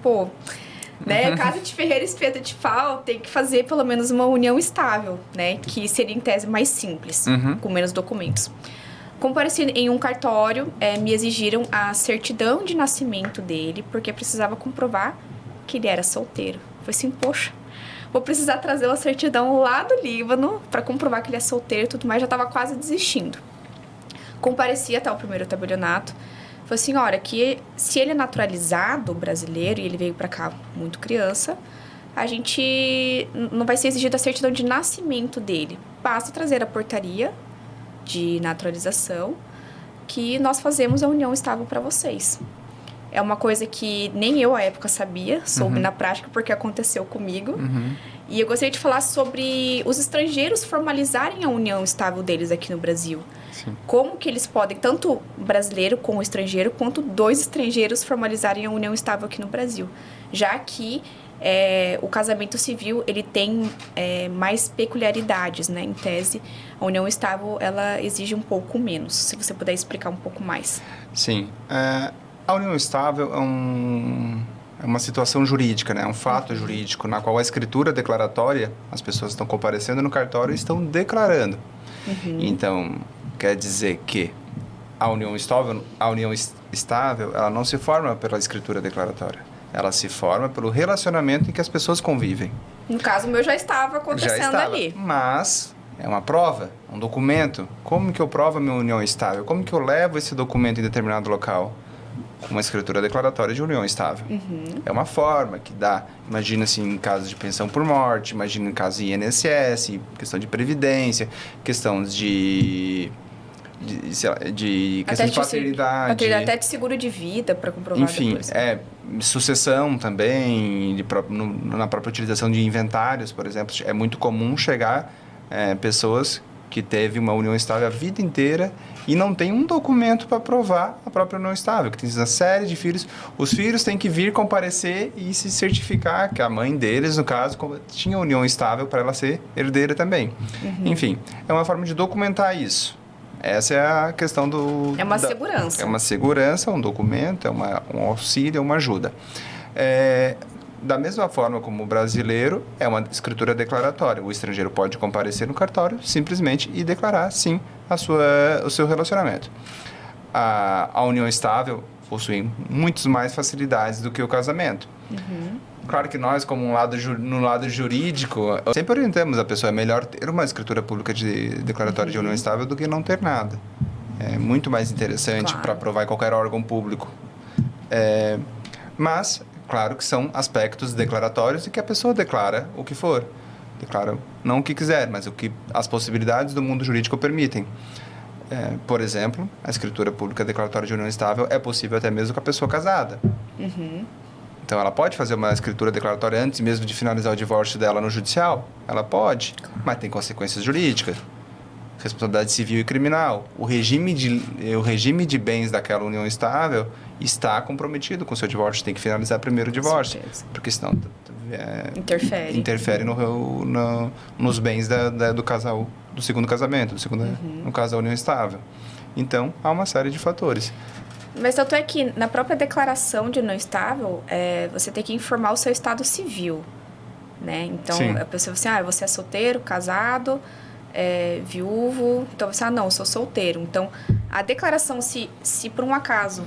né? Casa de ferreiro, espeta de pau, tem que fazer pelo menos uma união estável, né? Que seria em tese mais simples, uhum. com menos documentos. Compareci em um cartório, me exigiram a certidão de nascimento dele, porque precisava comprovar que ele era solteiro. Eu falei assim, poxa, vou precisar trazer uma certidão lá do Líbano para comprovar que ele é solteiro e tudo mais, já estava quase desistindo. Compareci até o primeiro tabelionato. Falei assim, olha, que se ele é naturalizado brasileiro e ele veio para cá muito criança, a gente não vai ser exigida a certidão de nascimento dele. Basta trazer a portaria de naturalização, que nós fazemos a união estável para vocês. É uma coisa que nem eu, à época, sabia, soube uhum. na prática, porque aconteceu comigo. Uhum. E eu gostaria de falar sobre os estrangeiros formalizarem a união estável deles aqui no Brasil. Sim. Como que eles podem, tanto o brasileiro com o estrangeiro, quanto 2 estrangeiros formalizarem a união estável aqui no Brasil. Já que o casamento civil, ele tem mais peculiaridades, né? Em tese, a união estável, ela exige um pouco menos. Se você puder explicar um pouco mais. Sim. A união estável uma situação jurídica, né? Um fato jurídico na qual a escritura declaratória, as pessoas estão comparecendo no cartório e estão declarando. Então, quer dizer que a união estável, ela não se forma pela escritura declaratória. Ela se forma pelo relacionamento em que as pessoas convivem. No caso, o meu já estava acontecendo ali. Mas é uma prova, um documento. Como que eu provo a minha união estável? Como que eu levo esse documento em determinado local? Uma escritura declaratória de união estável. É uma forma que dá, imagina assim, em caso de pensão por morte, imagina em caso de INSS, questão de previdência, questões de questão de paternidade. Até de seguro de vida para comprovar. Enfim, depois. Sucessão também, na própria utilização de inventários, por exemplo. É muito comum chegar pessoas que teve uma união estável a vida inteira e não tem um documento para provar a própria união estável, que tem uma série de filhos. Os filhos têm que vir comparecer e se certificar que a mãe deles, no caso, tinha união estável para ela ser herdeira também. Enfim, é uma forma de documentar isso. Essa é a questão do... É uma segurança. É uma segurança, um documento, é um auxílio, é uma ajuda. Da mesma forma como o brasileiro, é uma escritura declaratória. O estrangeiro pode comparecer no cartório simplesmente e declarar, sim, o seu relacionamento. A união estável possui muitas mais facilidades do que o casamento. Claro que nós, como no lado jurídico, sempre orientamos a pessoa, é melhor ter uma escritura pública declaratória de união estável do que não ter nada. É muito mais interessante para provar em qualquer órgão público. Mas, claro que são aspectos declaratórios e que a pessoa declara o que for. Declara não o que quiser, mas o que as possibilidades do mundo jurídico permitem. Por exemplo, a escritura pública declaratória de união estável é possível até mesmo com a pessoa casada. Então, ela pode fazer uma escritura declaratória antes mesmo de finalizar o divórcio dela no judicial? Ela pode, mas tem consequências jurídicas. Responsabilidade civil e criminal. O regime de bens daquela união estável está comprometido com o seu divórcio. Tem que finalizar primeiro o divórcio. Porque senão interfere nos bens do casal, do segundo casamento, no caso da união estável. Então, há uma série de fatores. Mas tanto é que na própria declaração de união estável, você tem que informar o seu estado civil, né? Então, a pessoa fala assim, você é solteiro, casado, viúvo. Então, você, não, eu sou solteiro. Então, a declaração, se por um acaso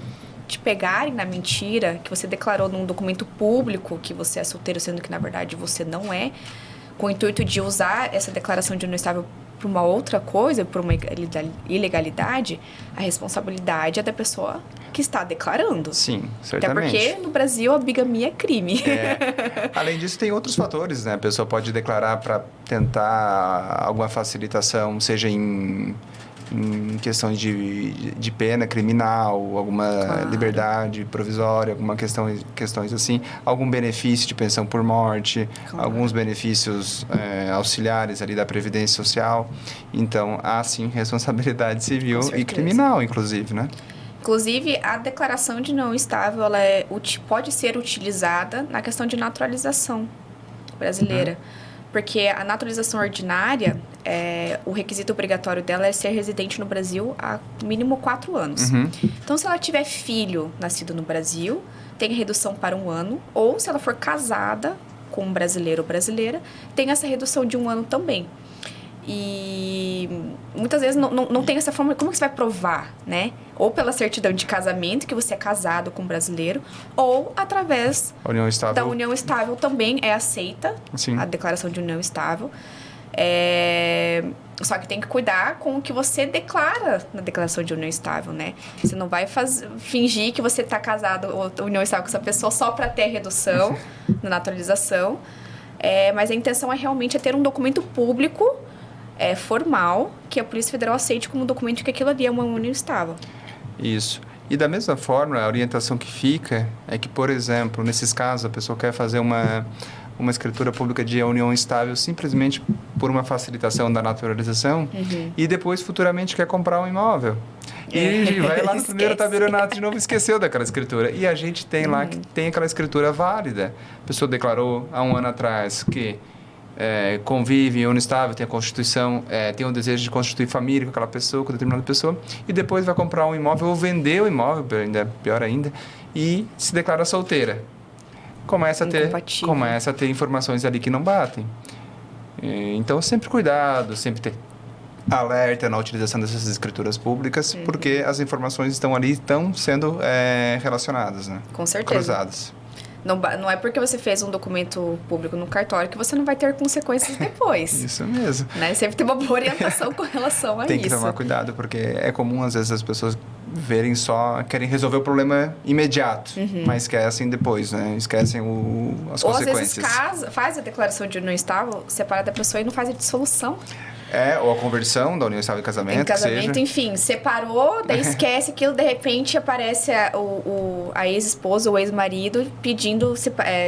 te pegarem na mentira, que você declarou num documento público que você é solteiro, sendo que, na verdade, você não é, com o intuito de usar essa declaração de união estável por uma outra coisa, por uma ilegalidade, a responsabilidade é da pessoa que está declarando. Sim, certamente. Até porque no Brasil a bigamia é crime. Além disso, tem outros fatores, né? A pessoa pode declarar para tentar alguma facilitação, seja em questões de pena criminal, alguma liberdade provisória, alguma questões assim, algum benefício de pensão por morte, alguns benefícios auxiliares ali da Previdência Social. Então, há sim responsabilidade civil e criminal, inclusive, né? Inclusive, a declaração de não estável, ela pode ser utilizada na questão de naturalização brasileira. Porque a naturalização ordinária, o requisito obrigatório dela é ser residente no Brasil há mínimo 4 anos. Então, se ela tiver filho nascido no Brasil, tem redução para 1 ano. Ou, se ela for casada com um brasileiro ou brasileira, tem essa redução de 1 ano também. E muitas vezes não tem essa forma. Como que você vai provar, né? Ou pela certidão de casamento, que você é casado com um brasileiro, ou através da união estável também é aceita. Sim. A declaração de união estável. Só que tem que cuidar com o que você declara na declaração de união estável, né? Você não vai fingir que você está casado ou união estável com essa pessoa só para ter a redução na naturalização. Mas a intenção é realmente ter um documento público formal, que a Polícia Federal aceite como documento que aquilo ali é uma união estável. Isso. E da mesma forma, a orientação que fica é que, por exemplo, nesses casos, a pessoa quer fazer uma escritura pública de união estável simplesmente por uma facilitação da naturalização e depois, futuramente, quer comprar um imóvel. E vai lá no primeiro tabelionato de novo, esqueceu daquela escritura. E a gente tem lá que tem aquela escritura válida. A pessoa declarou há 1 ano atrás que convive em união estável, tem a Constituição, tem o desejo de constituir família com aquela pessoa, com determinada pessoa, e depois vai comprar um imóvel ou vender o imóvel, pior ainda, e se declara solteira. começa a ter informações ali que não batem. Então, sempre cuidado, sempre ter alerta na utilização dessas escrituras públicas, porque as informações estão ali, estão sendo relacionadas, né? Com certeza. Cruzadas. Não é porque você fez um documento público no cartório que você não vai ter consequências depois. Isso mesmo. Né? Sempre tem uma boa orientação com relação a isso. Tem que tomar cuidado, porque é comum, às vezes, as pessoas querem resolver o problema imediato, mas esquecem depois, né? Esquecem as consequências. Ou às vezes faz a declaração de união estável, separa da pessoa e não faz a dissolução. Ou a conversão da união estável em casamento, enfim, separou, daí esquece aquilo, de repente aparece a ex-esposa ou ex-marido pedindo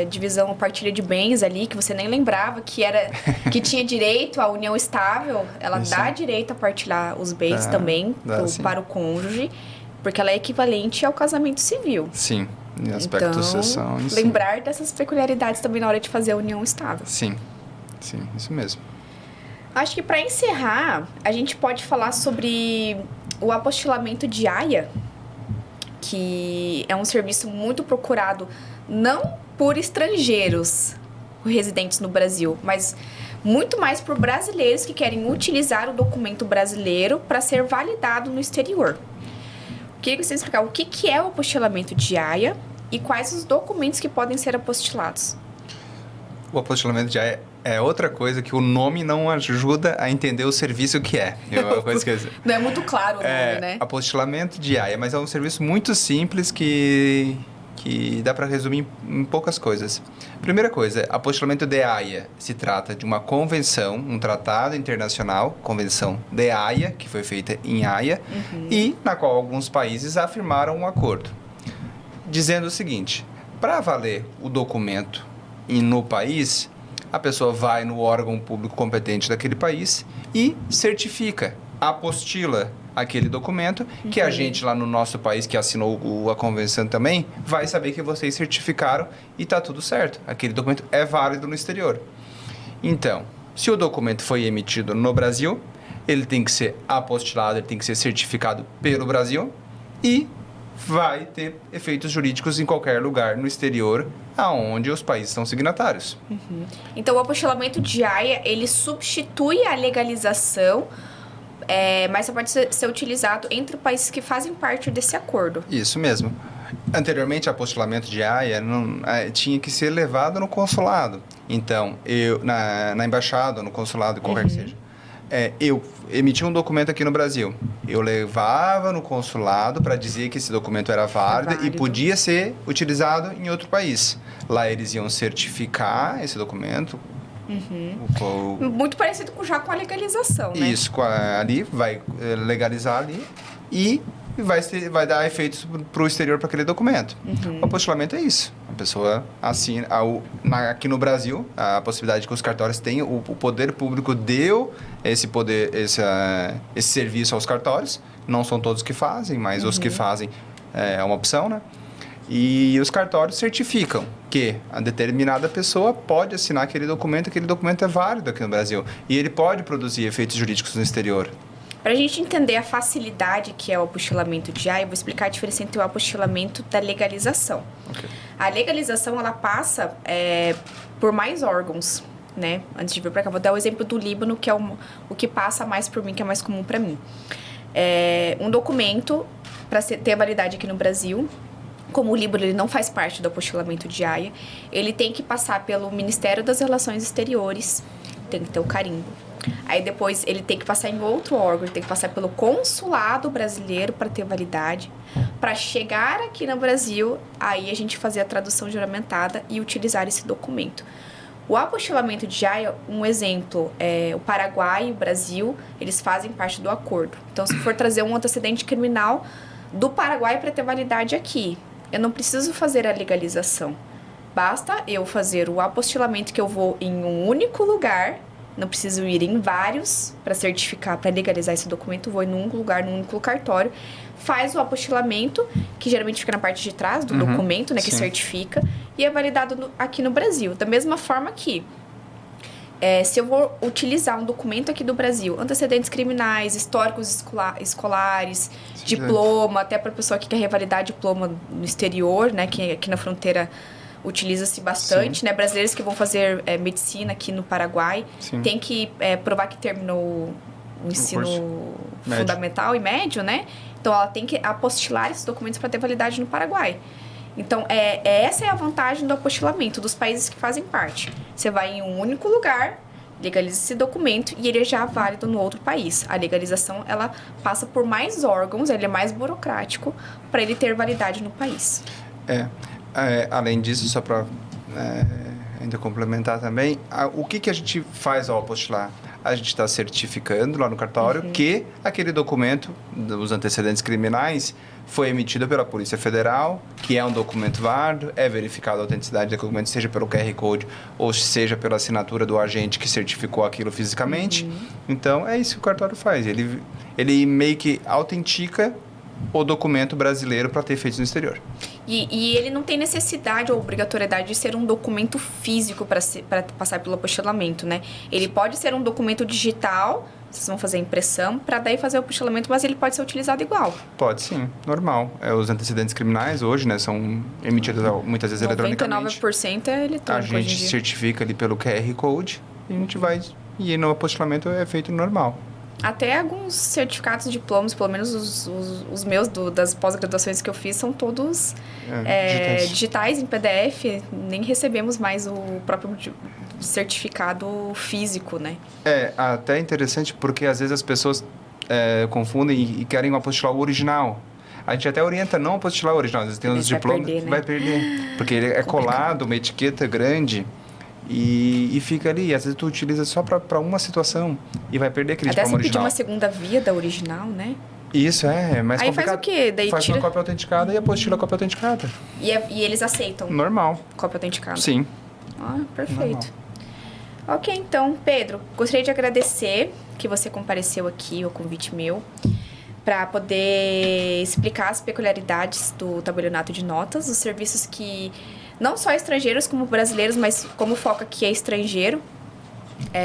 divisão ou partilha de bens ali, que você nem lembrava que tinha direito à união estável. Ela dá direito a partilhar os bens também para o cônjuge, porque ela é equivalente ao casamento civil. Sim, em aspecto de sucessão. Lembrar dessas peculiaridades também na hora de fazer a união estável. Sim, isso mesmo. Acho que para encerrar, a gente pode falar sobre o apostilamento de Haia, que é um serviço muito procurado não por estrangeiros residentes no Brasil, mas muito mais por brasileiros que querem utilizar o documento brasileiro para ser validado no exterior. Queria que você explicasse o que é o apostilamento de Haia e quais os documentos que podem ser apostilados. O apostilamento de Haia é outra coisa que o nome não ajuda a entender o serviço que é. Não é muito claro o nome, né? Apostilamento de Haia, mas é um serviço muito simples que dá para resumir em poucas coisas. Primeira coisa, apostilamento de Haia se trata de uma convenção, um tratado internacional, Convenção de Haia, que foi feita em Haia, e na qual alguns países afirmaram um acordo, dizendo o seguinte: para valer o documento no país, a pessoa vai no órgão público competente daquele país e certifica, apostila aquele documento, que a gente lá no nosso país, que assinou a convenção também, vai saber que vocês certificaram e está tudo certo. Aquele documento é válido no exterior. Então, se o documento foi emitido no Brasil, ele tem que ser apostilado, ele tem que ser certificado pelo Brasil e vai ter efeitos jurídicos em qualquer lugar no exterior aonde os países são signatários. Então, o apostilamento de Haia, ele substitui a legalização, mas só pode ser utilizado entre países que fazem parte desse acordo. Isso mesmo. Anteriormente, o apostilamento de Haia tinha que ser levado no consulado. Então, na embaixada, no consulado, qualquer que seja. Eu emiti um documento aqui no Brasil. Eu levava no consulado para dizer que esse documento era válido e podia ser utilizado em outro país. Lá eles iam certificar esse documento. Muito parecido com a legalização, né? Isso, ali vai legalizar ali e vai dar efeitos para o exterior para aquele documento. O apostilamento é isso. A pessoa assina. Aqui no Brasil, a possibilidade que os cartórios têm, o poder público deu esse serviço aos cartórios. Não são todos que fazem, mas os que fazem é uma opção, né? E os cartórios certificam que a determinada pessoa pode assinar aquele documento é válido aqui no Brasil. E ele pode produzir efeitos jurídicos no exterior. Para a gente entender a facilidade que é o apostilamento de Haia, eu vou explicar a diferença entre o apostilamento da legalização. Okay. A legalização, ela passa por mais órgãos, né? Antes de vir para cá, vou dar o exemplo do Líbano, que é o que passa mais por mim, que é mais comum para mim. Um documento, para ter validade aqui no Brasil, como o Líbano ele não faz parte do apostilamento de Haia, ele tem que passar pelo Ministério das Relações Exteriores, tem que ter o carimbo. Aí depois ele tem que passar em outro órgão, ele tem que passar pelo consulado brasileiro para ter validade. Para chegar aqui no Brasil, aí a gente fazer a tradução juramentada e utilizar esse documento. O apostilamento de Haia, um exemplo, o Paraguai e o Brasil, eles fazem parte do acordo. Então, se for trazer um antecedente criminal do Paraguai para ter validade aqui, eu não preciso fazer a legalização. Basta eu fazer o apostilamento, que eu vou em um único lugar. Não preciso ir em vários para certificar, para legalizar esse documento. Vou em um lugar, num único cartório. Faz o apostilamento, que geralmente fica na parte de trás do documento, né? Que certifica. E é validado aqui no Brasil. Da mesma forma que, se eu vou utilizar um documento aqui do Brasil, antecedentes criminais, históricos escolares, diploma, até para a pessoa que quer revalidar diploma no exterior, né? Que aqui na fronteira utiliza-se bastante, né? Brasileiros que vão fazer medicina aqui no Paraguai tem que provar que terminou o ensino fundamental e médio, né? Então, ela tem que apostilar esses documentos para ter validade no Paraguai. Então, essa é a vantagem do apostilamento dos países que fazem parte. Você vai em um único lugar, legaliza esse documento e ele é já válido no outro país. A legalização, ela passa por mais órgãos, ele é mais burocrático para ele ter validade no país. Além disso, só para ainda complementar também, o que a gente faz ao apostilar? A gente está certificando lá no cartório que aquele documento dos antecedentes criminais foi emitido pela Polícia Federal, que é um documento válido, é verificada a autenticidade do documento, seja pelo QR Code ou seja pela assinatura do agente que certificou aquilo fisicamente. Então, é isso que o cartório faz. Ele meio que autentica o documento brasileiro para ter efeitos no exterior. E ele não tem necessidade ou obrigatoriedade de ser um documento físico para passar pelo apostilamento, né? Ele pode ser um documento digital, vocês vão fazer a impressão, para daí fazer o apostilamento, mas ele pode ser utilizado igual. Pode sim, normal. Os antecedentes criminais hoje, né, são emitidos muitas vezes eletronicamente. 99% é eletrônico. A gente certifica ali pelo QR Code e a gente vai... E no apostilamento é feito normal. Até alguns certificados, diplomas, pelo menos os meus das pós-graduações que eu fiz, são todos digitais em PDF. Nem recebemos mais o próprio certificado físico, né? Até interessante porque às vezes as pessoas confundem e querem um apostilar original. A gente até orienta não apostilar o original. Às vezes tem uns diplomas que vai perder. Porque ele é colado, uma etiqueta grande... E fica ali, às vezes tu utiliza só para uma situação e vai perder aquele diploma original. Até se pedir uma segunda via da original, né? Isso, é mais aí complicado. Aí faz o quê? Daí faz uma cópia autenticada e apostila a cópia autenticada. E eles aceitam? Normal. Cópia autenticada? Sim. Perfeito. Normal. Ok, então, Pedro, gostaria de agradecer que você compareceu aqui, o convite meu, para poder explicar as peculiaridades do tabelionato de notas, os serviços que... não só estrangeiros como brasileiros, mas como foca aqui é estrangeiro,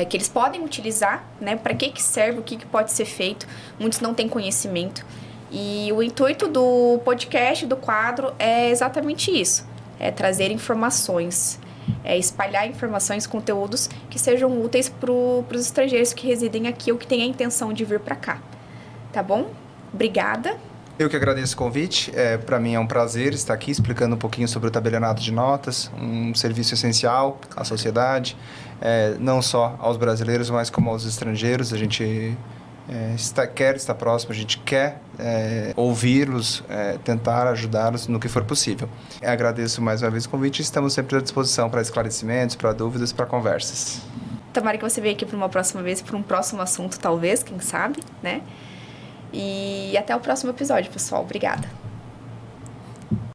que eles podem utilizar, né? Para que serve, o que pode ser feito. Muitos não têm conhecimento. E o intuito do podcast, do quadro, é exatamente isso. É trazer informações, espalhar informações, conteúdos que sejam úteis para os estrangeiros que residem aqui ou que têm a intenção de vir para cá. Tá bom? Obrigada. Eu que agradeço o convite. Para mim é um prazer estar aqui explicando um pouquinho sobre o tabelionato de notas, um serviço essencial à sociedade, não só aos brasileiros, mas como aos estrangeiros. A gente quer estar próximo, a gente quer ouvi-los, tentar ajudá-los no que for possível. Agradeço mais uma vez o convite e estamos sempre à disposição para esclarecimentos, para dúvidas, para conversas. Tomara que você venha aqui para uma próxima vez, para um próximo assunto, talvez, quem sabe, né? E até o próximo episódio, pessoal. Obrigada.